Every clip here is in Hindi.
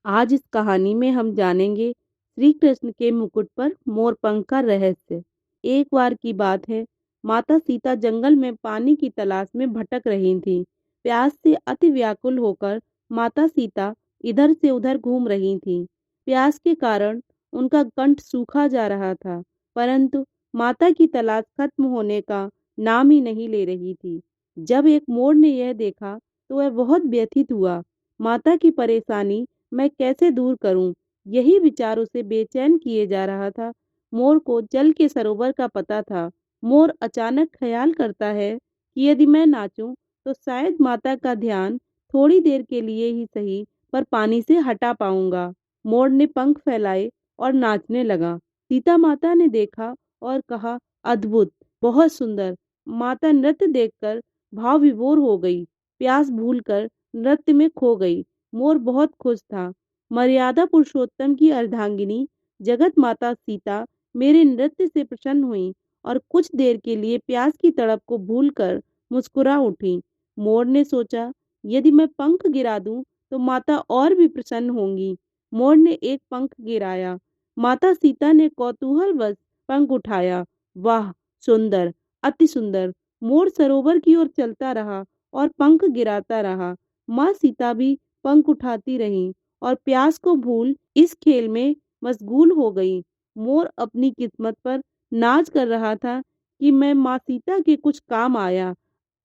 आज इस कहानी में हम जानेंगे श्री कृष्ण के मुकुट पर मोर पंख का रहस्य। एक बार की बात है, माता सीता जंगल में पानी की तलाश में भटक रही थीं। प्यास से अति व्याकुल होकर माता सीता इधर से उधर घूम रही थीं। प्यास के कारण उनका कंठ सूखा जा रहा था, परंतु माता की तलाश खत्म होने का नाम ही नहीं ले रही थी। जब एक मोर ने यह देखा तो वह बहुत व्यथित हुआ। माता की परेशानी मैं कैसे दूर करूं? यही विचार उसे बेचैन किए जा रहा था। मोर को जल के सरोवर का पता था। मोर अचानक ख्याल करता है कि यदि मैं नाचूं तो शायद माता का ध्यान थोड़ी देर के लिए ही सही पर पानी से हटा पाऊंगा। मोर ने पंख फैलाए और नाचने लगा। सीता माता ने देखा और कहा, अद्भुत, बहुत सुंदर। माता नृत्य देखकर भाव विभोर हो गई। प्यास भूलकर नृत्य में खो गई। मोर बहुत खुश था। मर्यादा पुरुषोत्तम की अर्धांगिनी जगत माता सीता मेरे नृत्य से प्रसन्न हुई और कुछ देर के लिए प्यास की तड़प को भूलकर मुस्कुरा उठी। मोर ने सोचा, यदि मैं पंख गिरा दूं तो माता और भी प्रसन्न होंगी। मोर ने एक पंख गिराया। माता सीता ने कौतूहलवश पंख उठाया। वाह, सुंदर, अति सुंदर। मोर सरोवर की ओर चलता रहा और पंख गिराता रहा। माँ सीता भी पंख उठाती रहीं और प्यास को भूल इस खेल में मशगूल हो गई। मोर अपनी किस्मत पर नाज कर रहा था कि मैं माँ सीता के कुछ काम आया।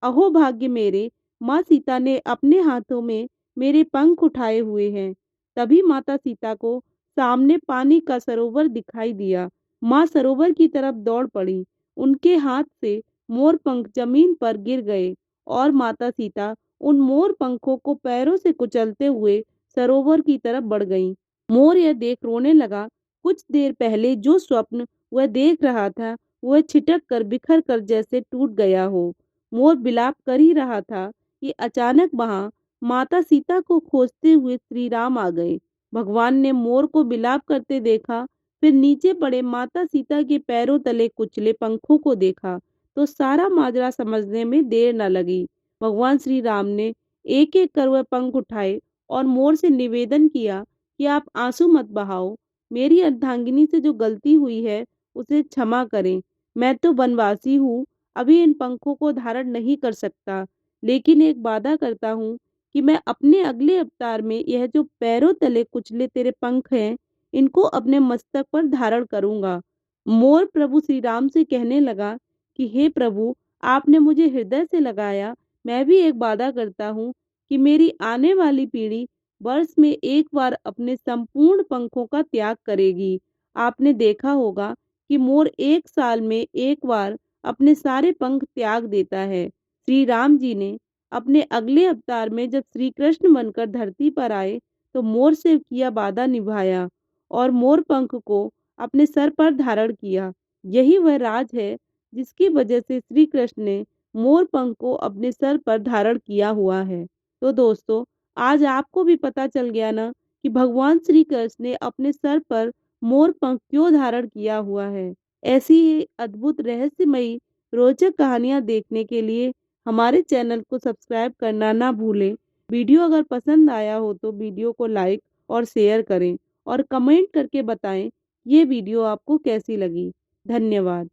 अहो भाग्य मेरे, माँ सीता ने अपने हाथों में मेरे पंख उठाए हुए हैं। तभी माता सीता को सामने पानी का सरोवर दिखाई दिया। माँ सरोवर की तरफ दौड़ पड़ी। उनके हाथ से मोर पंख जमीन पर गिर गए और माता सीता उन मोर पंखों को पैरों से कुचलते हुए सरोवर की तरफ बढ़ गईं। मोर यह देख रोने लगा। कुछ देर पहले जो स्वप्न वह देख रहा था, वह छिटक कर बिखर कर जैसे टूट गया हो। मोर विलाप कर ही रहा था कि अचानक वहां माता सीता को खोजते हुए श्री राम आ गए। भगवान ने मोर को विलाप करते देखा, फिर नीचे पड़े माता सीता के पैरों तले कुचले पंखों को देखा तो सारा माजरा समझने में देर न लगी। भगवान श्री राम ने एक एक कर वह पंख उठाए और मोर से निवेदन किया कि आप आंसू मत बहाओ। मेरी अर्धांगिनी से जो गलती हुई है उसे क्षमा करें। मैं तो वनवासी हूँ, अभी इन पंखों को धारण नहीं कर सकता, लेकिन एक वादा करता हूँ कि मैं अपने अगले अवतार में यह जो पैरों तले कुचले तेरे पंख हैं, इनको अपने मस्तक पर धारण करूंगा। मोर प्रभु श्री राम से कहने लगा कि हे प्रभु, आपने मुझे हृदय से लगाया। मैं भी एक वादा करता हूँ कि मेरी आने वाली पीढ़ी वर्ष में एक बार अपने संपूर्ण पंखों का त्याग करेगी। आपने देखा होगा कि मोर एक साल में एक बार अपने सारे पंख त्याग देता है। श्री राम जी ने अपने अगले अवतार में जब श्री कृष्ण बनकर धरती पर आए तो मोर से किया वादा निभाया और मोर पंख को अपने सर पर धारण किया। यही वह राज है जिसकी वजह से श्री कृष्ण ने मोर पंख को अपने सर पर धारण किया हुआ है। तो दोस्तों, आज आपको भी पता चल गया ना कि भगवान श्री कृष्ण ने अपने सर पर मोर पंख क्यों धारण किया हुआ है। ऐसी ही अद्भुत रहस्यमयी रोचक कहानियां देखने के लिए हमारे चैनल को सब्सक्राइब करना ना भूलें। वीडियो अगर पसंद आया हो तो वीडियो को लाइक और शेयर करें और कमेंट करके बताएं ये वीडियो आपको कैसी लगी। धन्यवाद।